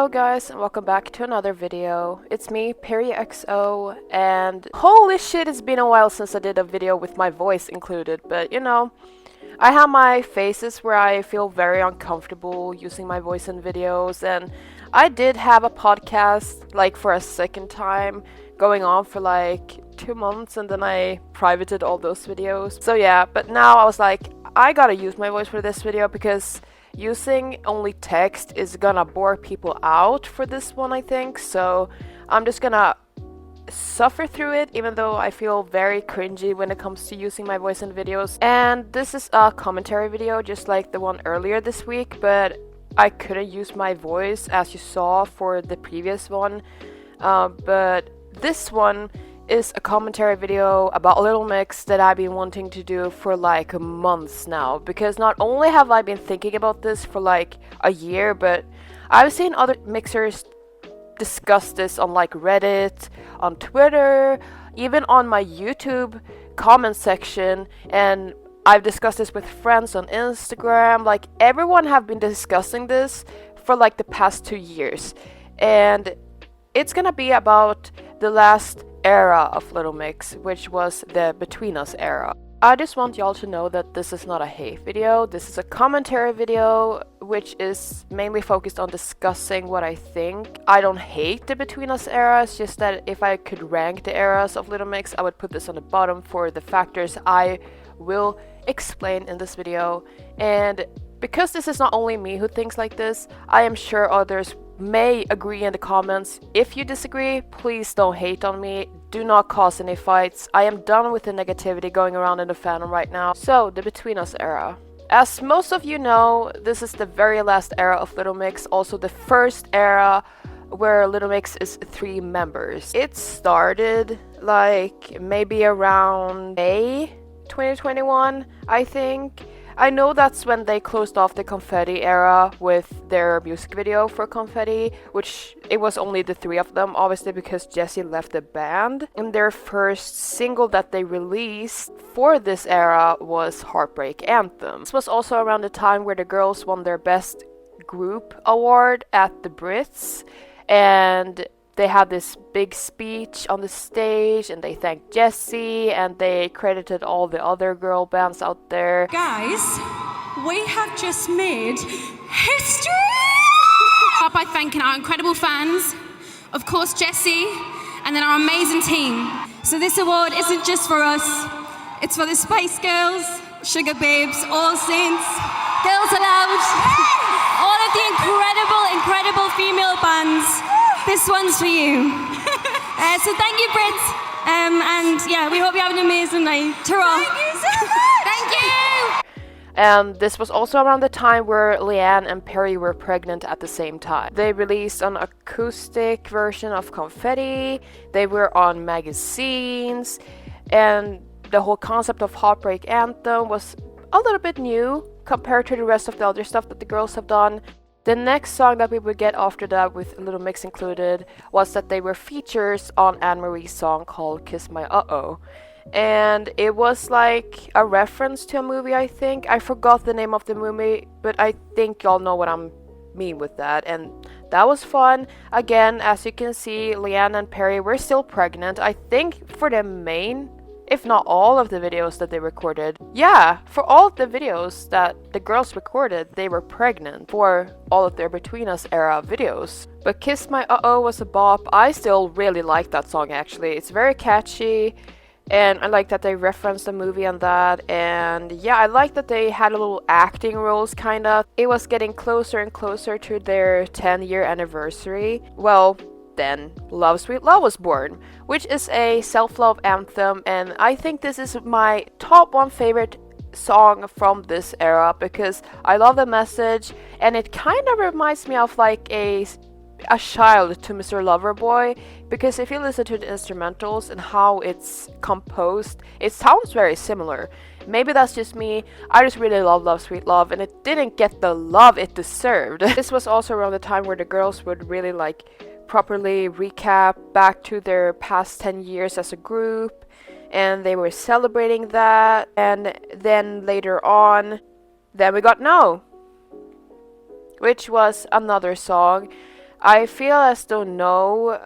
Hello guys, and welcome back to another video. It's me, Perrie Xo, and holy shit, it's been a while since I did a video with my voice included, but you know, I have my phases where I feel very uncomfortable using my voice in videos, and I did have a podcast like for a second time going on for like 2 months, and then I privated all those videos. So yeah, but now I was like, I gotta use my voice for this video because using only text is gonna bore people out for this one, I think. So I'm just gonna suffer through it, even though I feel very cringy when it comes to using my voice in videos. And this is a commentary video just like the one earlier this week, but I couldn't use my voice as you saw for the previous one. But this one is a commentary video about Little Mix that I've been wanting to do for like months now, because not only have I been thinking about this for like a year, but I've seen other mixers discuss this on like Reddit, on Twitter, even on my YouTube comment section, and I've discussed this with friends on Instagram. Like everyone have been discussing this for like the past 2 years, and it's gonna be about the last era of Little Mix, which was the Between Us era. I just want y'all to know that this is not a hate video, this is a commentary video which is mainly focused on discussing what I think. I don't hate the Between Us era, it's just that if I could rank the eras of Little Mix, I would put this on the bottom for the factors I will explain in this video. And because this is not only me who thinks like this, I am sure others may agree in the comments. If you disagree, please don't hate on me. Do not cause any fights. I am done with the negativity going around in the fandom right now. So, the Between Us era. As most of you know, this is the very last era of Little Mix, also the first era where Little Mix is 3 members. It started like maybe around May 2021, I think. I know that's when they closed off the Confetti era with their music video for Confetti, which it was only the 3 of them, obviously because Jessie left the band. And their first single that they released for this era was Heartbreak Anthem. This was also around the time where the girls won their Best Group award at the Brits, and they had this big speech on the stage and they thanked Jessie and they credited all the other girl bands out there. Guys, we have just made history! Start by thanking our incredible fans, of course Jessie, and then our amazing team. So this award isn't just for us, it's for the Spice Girls, Sugar Babes, All Saints, Girls Aloud, all of the incredible female bands. This one's for you. So thank you, Brits. And yeah, we hope you have an amazing night. Ta-ra. Thank you so much. Thank you. And this was also around the time where Leanne and Perrie were pregnant at the same time. They released an acoustic version of Confetti. They were on magazines. And the whole concept of Heartbreak Anthem was a little bit new compared to the rest of the other stuff that the girls have done. The next song that we would get after that, with Little Mix included, was that they were features on Anne Marie's song called Kiss My Uh-Oh. And it was like a reference to a movie, I think. I forgot the name of the movie, but I think y'all know what I mean with that. And that was fun. Again, as you can see, Leanne and Perrie were still pregnant. I think for the main, if not all of the videos that they recorded. Yeah, for all of the videos that the girls recorded, they were pregnant for all of their Between Us era videos. But Kiss My Uh-Oh was a bop. I still really like that song actually. It's very catchy, and I like that they referenced the movie on that. And yeah, I like that they had a little acting roles kinda. It was getting closer and closer to their 10-year anniversary. Well, then Love Sweet Love was born, which is a self-love anthem, and I think this is my top 1 favorite song from this era because I love the message, and it kind of reminds me of like a child to Mr. Loverboy, because if you listen to the instrumentals and how it's composed, it sounds very similar. Maybe that's just me. I just really love Love Sweet Love, and it didn't get the love it deserved. This was also around the time where the girls would really like properly recap back to their past 10 years as a group, and they were celebrating that. And then later on, then we got No, which was another song I feel as though No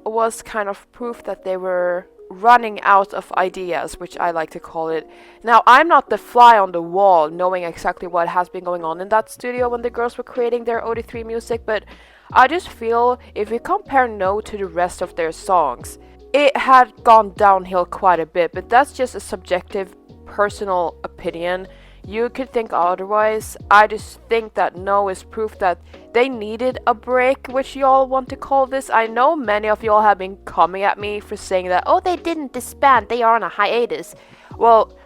was kind of proof that they were running out of ideas, which I like to call it. Now, I'm not the fly on the wall knowing exactly what has been going on in that studio when the girls were creating their OD3 music, but I just feel if we compare No to the rest of their songs, it had gone downhill quite a bit, but that's just a subjective personal opinion. You could think otherwise. I just think that No is proof that they needed a break, which y'all want to call this. I know many of y'all have been coming at me for saying that, oh, they didn't disband, they are on a hiatus. Well,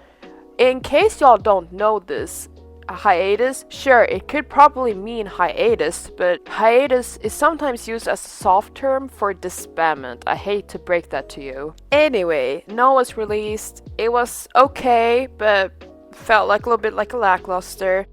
in case y'all don't know this, a hiatus, sure, it could probably mean hiatus, but hiatus is sometimes used as a soft term for disbandment. I hate to break that to you. Anyway, No was released. It was okay, but felt like a little bit like a lackluster.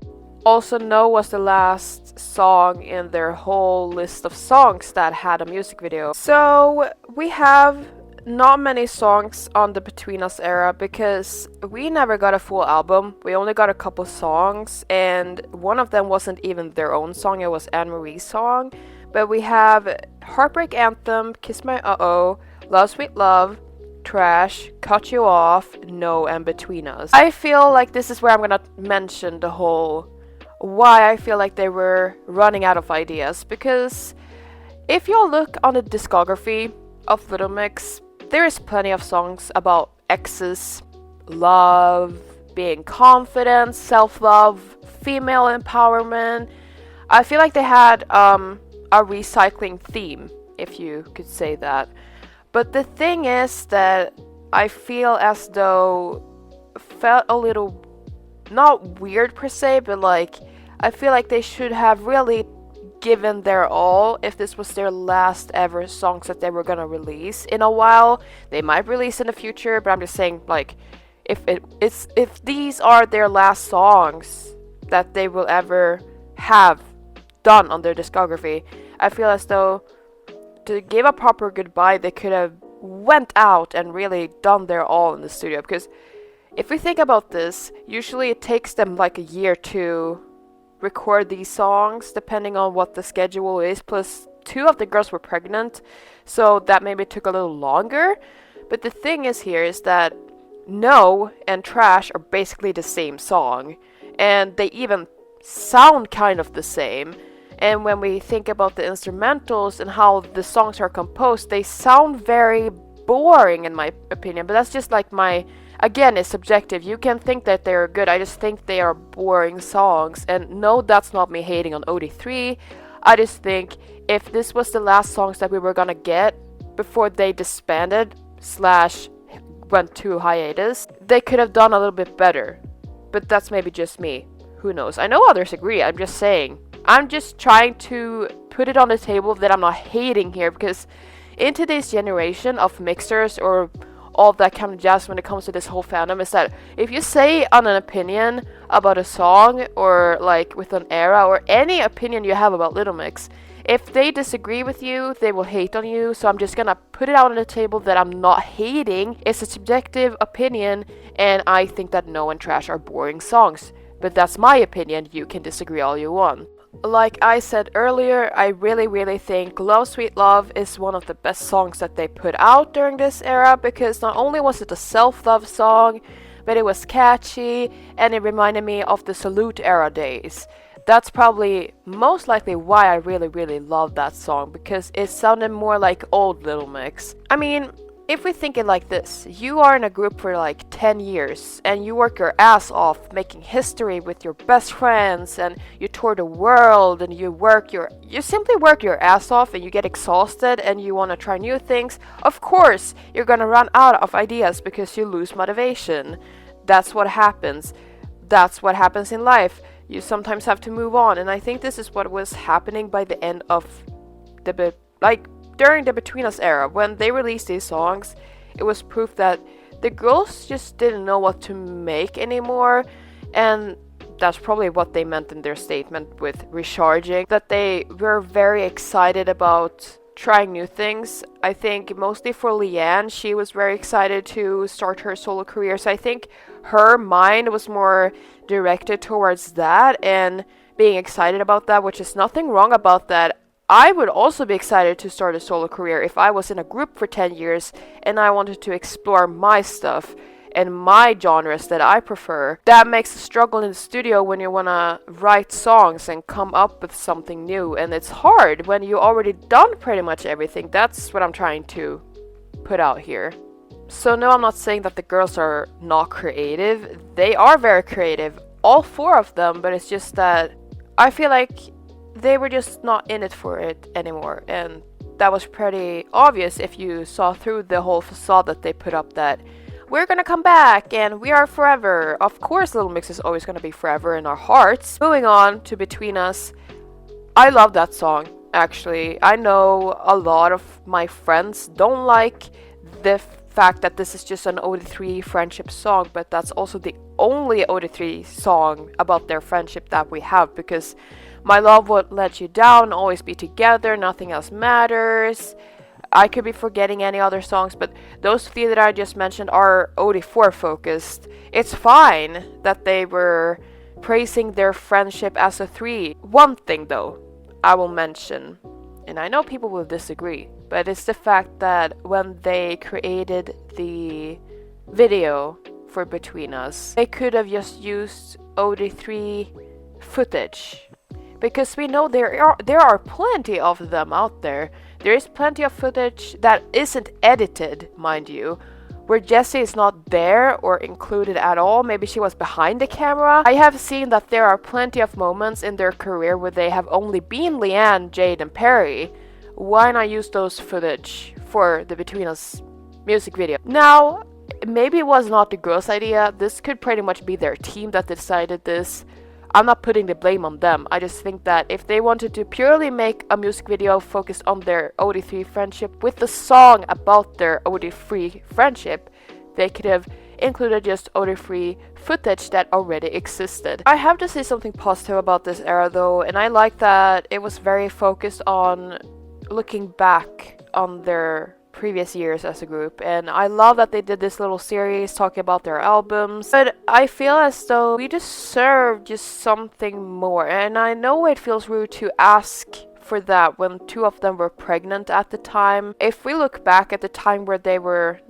Also, No was the last song in their whole list of songs that had a music video. So we have not many songs on the Between Us era because we never got a full album. We only got a couple songs, and one of them wasn't even their own song, it was Anne Marie's song. But we have Heartbreak Anthem, Kiss My Uh-Oh, Love Sweet Love, Trash, Cut You Off, No, and Between Us. I feel like this is where I'm gonna mention the whole why I feel like they were running out of ideas, because if y'all look on the discography of Little Mix, there is plenty of songs about exes, love, being confident, self-love, female empowerment. I feel like they had a recycling theme, if you could say that. But the thing is that I feel as though felt a little, not weird per se, but like I feel like they should have really given their all if this was their last ever songs that they were gonna release. In a while, they might release in the future, but I'm just saying, like, if these are their last songs that they will ever have done on their discography, I feel as though to give a proper goodbye, they could have went out and really done their all in the studio. Because if we think about this, usually it takes them like a year to record these songs, depending on what the schedule is. Plus, two of the girls were pregnant, so that maybe took a little longer. But the thing is here is that No and Trash are basically the same song, and they even sound kind of the same. And when we think about the instrumentals and how the songs are composed, they sound very boring in my opinion. But that's just like my, again, it's subjective. You can think that they're good. I just think they are boring songs. And no, that's not me hating on OD3. I just think if this was the last songs that we were gonna get before they disbanded slash went to hiatus, they could have done a little bit better. But that's maybe just me. Who knows? I know others agree. I'm just saying. I'm just trying to put it on the table that I'm not hating here, because in today's generation of mixers or all that kind of jazz when it comes to this whole fandom is that if you say on an opinion about a song or like with an era or any opinion you have about Little Mix, if they disagree with you, they will hate on you. So I'm just gonna put it out on the table that I'm not hating. It's a subjective opinion, and I think that No and Trash are boring songs. But that's my opinion. You can disagree all you want. Like I said earlier, I really think Love Sweet Love is one of the best songs that they put out during this era, because not only was it a self-love song, but it was catchy and it reminded me of the Salute era days. That's probably most likely why I really love that song, because it sounded more like old Little Mix. I mean, if we think it like this, you are in a group for like 10 years and you work your ass off making history with your best friends, and you tour the world and you simply work your ass off and you get exhausted and you want to try new things. Of course, you're gonna run out of ideas because you lose motivation. That's what happens. That's what happens in life. You sometimes have to move on, and I think this is what was happening by the end of during the Between Us era. When they released these songs, it was proof that the girls just didn't know what to make anymore, and that's probably what they meant in their statement with recharging, that they were very excited about trying new things. I think mostly for Leanne, she was very excited to start her solo career, so I think her mind was more directed towards that and being excited about that, which is nothing wrong about that. I would also be excited to start a solo career if I was in a group for 10 years and I wanted to explore my stuff and my genres that I prefer. That makes a struggle in the studio when you want to write songs and come up with something new, and it's hard when you already done pretty much everything. That's what I'm trying to put out here. So no, I'm not saying that the girls are not creative. They are very creative, all 4 of them, but it's just that I feel like they were just not in it for it anymore, and that was pretty obvious if you saw through the whole facade that they put up, that we're gonna come back and we are forever. Of course Little Mix is always gonna be forever in our hearts. Moving on to Between Us, I love that song, actually. I know a lot of my friends don't like the fact that this is just an OD3 friendship song, but that's also the only OD3 song about their friendship that we have, because My Love Won't Let You Down, Always Be Together, Nothing Else Matters. I could be forgetting any other songs, but those 3 that I just mentioned are OD4 focused. It's fine that they were praising their friendship as a 3. One thing though, I will mention, and I know people will disagree, but it's the fact that when they created the video for Between Us, they could have just used OD3 footage. Because we know there are plenty of them out there. There is plenty of footage that isn't edited, mind you, where Jessie is not there or included at all. Maybe she was behind the camera. I have seen that there are plenty of moments in their career where they have only been Leanne, Jade, and Perrie. Why not use those footage for the Between Us music video? Now, maybe it was not the girls' idea. This could pretty much be their team that decided this. I'm not putting the blame on them. I just think that if they wanted to purely make a music video focused on their OD3 friendship with the song about their OD3 friendship, they could have included just OD3 footage that already existed. I have to say something positive about this era though, and I like that it was very focused on looking back on their previous years as a group, and I love that they did this little series talking about their albums, but I feel as though we deserve just something more, and I know it feels rude to ask for that when 2 of them were pregnant at the time. If we look back at the time where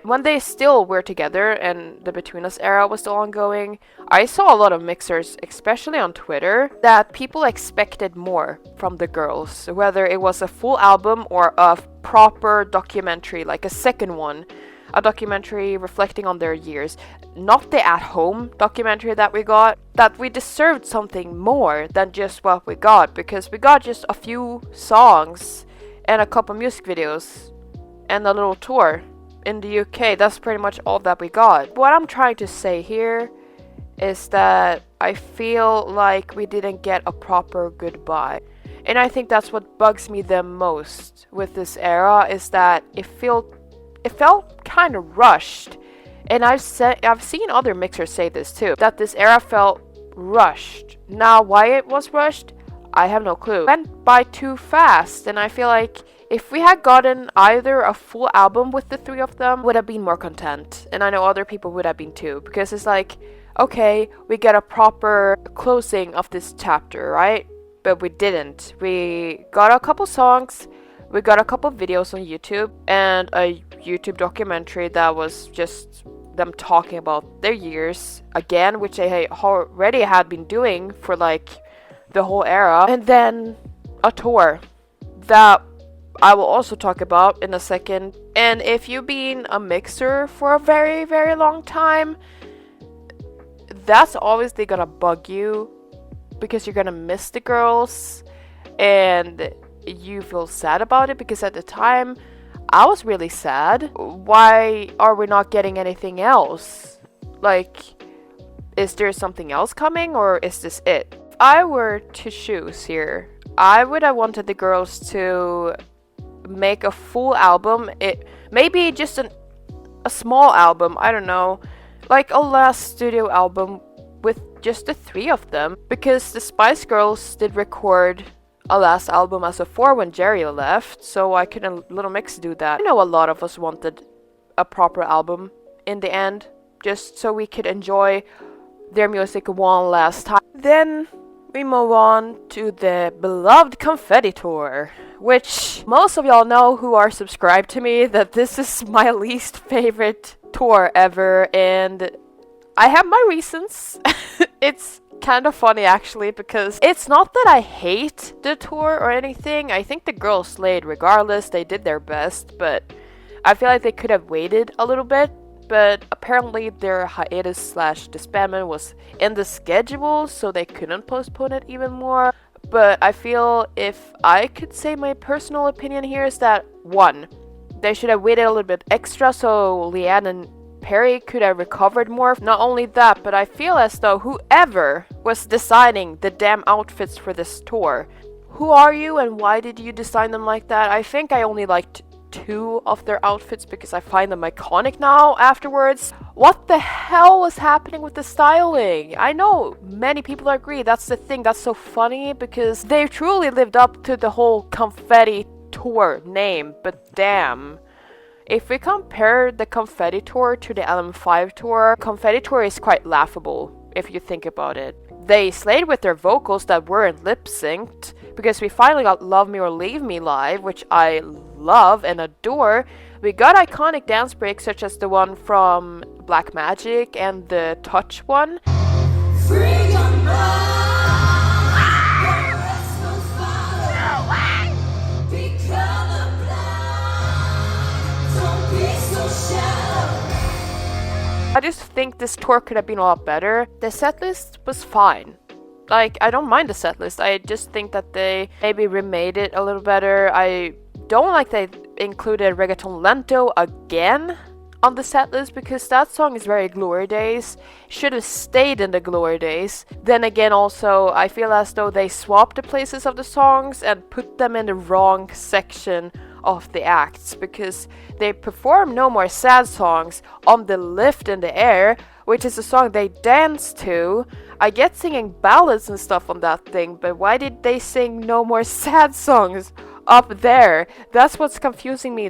when they still were together and the Between Us era was still ongoing, I saw a lot of mixers, especially on Twitter, that people expected more from the girls, whether it was a full album or a proper documentary, like a second one, a documentary reflecting on their years, not the at-home documentary that we got. That we deserved something more than just what we got, because we got just a few songs and a couple music videos and a little tour in the UK. That's pretty much all that we got. What I'm trying to say here is that I feel like we didn't get a proper goodbye. And I think that's what bugs me the most with this era, is that it felt kind of rushed. And I've seen other mixers say this too, that this era felt rushed. Now, why it was rushed, I have no clue. It went by too fast, and I feel like if we had gotten either a full album with the 3 of them, would have been more content. And I know other people would have been too, because it's like, okay, we get a proper closing of this chapter, right? But we didn't. We got a couple songs, we got a couple videos on YouTube, and a YouTube documentary that was just them talking about their years again, which they already had been doing for like the whole era, and then a tour that I will also talk about in a second. And if you've been a mixer for a very, very long time, that's obviously gonna bug you, because you're gonna miss the girls and you feel sad about it, because at the time I was really sad. Why are we not getting anything else? Like, is there something else coming, or is this it? If I were to choose here, I would have wanted the girls to make a full album. It maybe just a small album, I don't know, like a last studio album with just the 3 of them, because the Spice Girls did record a last album as a 4 when Jerry left, so why couldn't Little Mix do that? I know a lot of us wanted a proper album in the end, just so we could enjoy their music one last time. Then we move on to the beloved Confetti Tour, which most of y'all know who are subscribed to me that this is my least favorite tour ever, and I have my reasons. It's kind of funny actually, because it's not that I hate the tour or anything. I think the girls slayed regardless, they did their best, but I feel like they could have waited a little bit. But apparently their hiatus slash disbandment was in the schedule, so they couldn't postpone it even more. But I feel if I could say my personal opinion here is that 1, they should have waited a little bit extra so Leanne and Perrie could have recovered more. Not only that, but I feel as though whoever was designing the damn outfits for this tour, who are you and why did you design them like that? I think I only liked 2 of their outfits because I find them iconic now afterwards. What the hell was happening with the styling? I know many people agree, that's the thing that's so funny, because they truly lived up to the whole Confetti Tour name, but damn. If we compare the Confetti Tour to the LM5 Tour, Confetti Tour is quite laughable if you think about it. They slayed with their vocals that weren't lip-synced, because we finally got Love Me or Leave Me live, which I love and adore. We got iconic dance breaks such as the one from Black Magic and the Touch one. Free your mind. I just think this tour could have been a lot better. The setlist was fine. Like, I don't mind the setlist. I just think that they maybe remade it a little better. I don't like they included Reggaeton Lento again on the setlist, because that song is very Glory Days. Should have stayed in the Glory Days. Then again, also, I feel as though they swapped the places of the songs and put them in the wrong section of the acts, because they perform No More Sad Songs on the Lift in the Air, which is a song they dance to. I get singing ballads and stuff on that thing, but why did they sing No More Sad Songs up there? That's what's confusing me.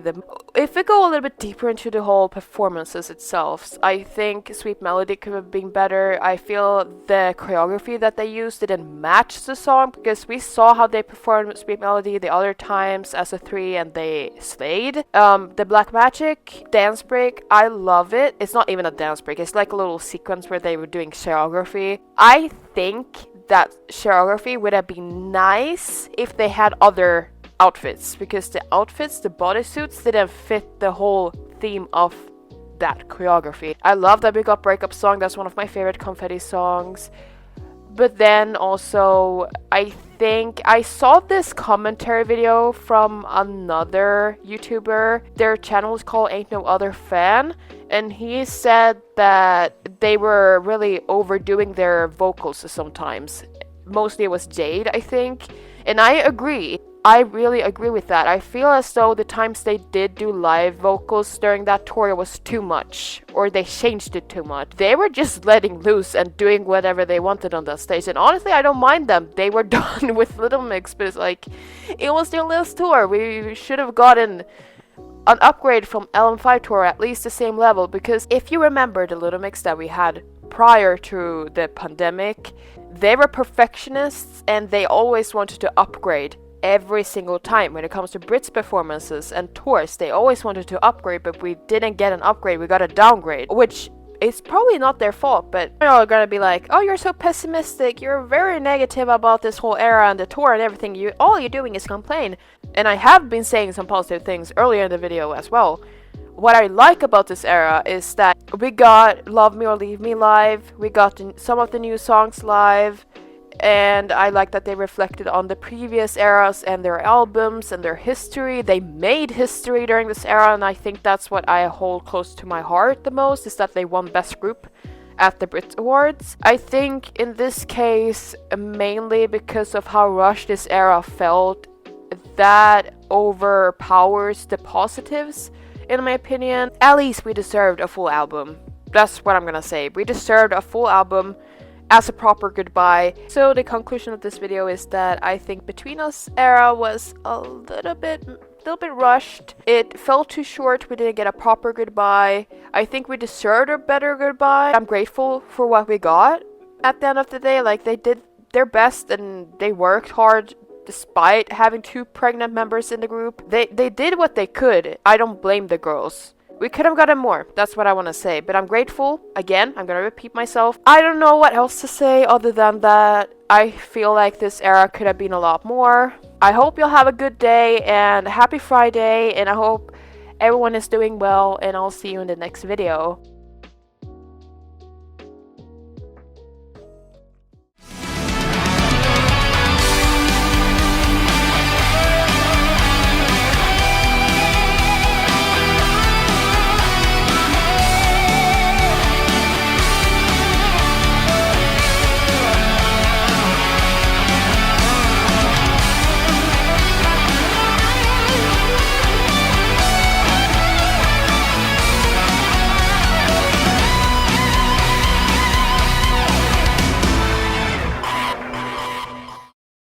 If we go a little bit deeper into the whole performances itself, I think Sweet Melody could have been better. I feel the choreography that they used didn't match the song, because we saw how they performed Sweet Melody the other times as a 3 and they slayed. The Black Magic dance break, I love it. It's not even a dance break, it's like a little sequence where they were doing choreography. I think that choreography would have been nice if they had other outfits, because the outfits, the bodysuits didn't fit the whole theme of that choreography. I love that we got Breakup Song, that's one of my favorite Confetti songs. But then also, I think I saw this commentary video from another YouTuber. Their channel is called Ain't No Other Fan, and he said that they were really overdoing their vocals sometimes. Mostly it was Jade, I think, and I agree. I really agree with that. I feel as though the times they did do live vocals during that tour was too much, or they changed it too much. They were just letting loose and doing whatever they wanted on that stage, and honestly, I don't mind them. They were done with Little Mix, but it's like, it was their last tour. We should have gotten an upgrade from LM5 tour, at least the same level, because if you remember the Little Mix that we had prior to the pandemic, they were perfectionists and they always wanted to upgrade every single time. When it comes to Brits performances and tours, they always wanted to upgrade, but we didn't get an upgrade, we got a downgrade, which is probably not their fault. But you're all gonna be like, oh, you're so pessimistic, you're very negative about this whole era and the tour and everything, all you're doing is complain. And I have been saying some positive things earlier in the video as well. What I like about this era is that we got Love Me or Leave Me live, we got some of the new songs live, and I like that they reflected on the previous eras and their albums and their history. They made history during this era, and I think that's what I hold close to my heart the most, is that they won Best Group at the Brit Awards. I think in this case, mainly because of how rushed this era felt, that overpowers the positives, in my opinion. At least we deserved a full album. That's what I'm gonna say. We deserved a full album as a proper goodbye. So the conclusion of this video is that I think Between Us era was a little bit rushed. It felt too short. We didn't get a proper goodbye. I think we deserved a better goodbye. I'm grateful for what we got at the end of the day. Like, they did their best and they worked hard despite having 2 pregnant members in the group. They did what they could. I don't blame the girls. We could have gotten more, that's what I want to say, but I'm grateful. Again, I'm gonna repeat myself. I don't know what else to say other than that I feel like this era could have been a lot more. I hope you'll have a good day and happy Friday, and I hope everyone is doing well, and I'll see you in the next video.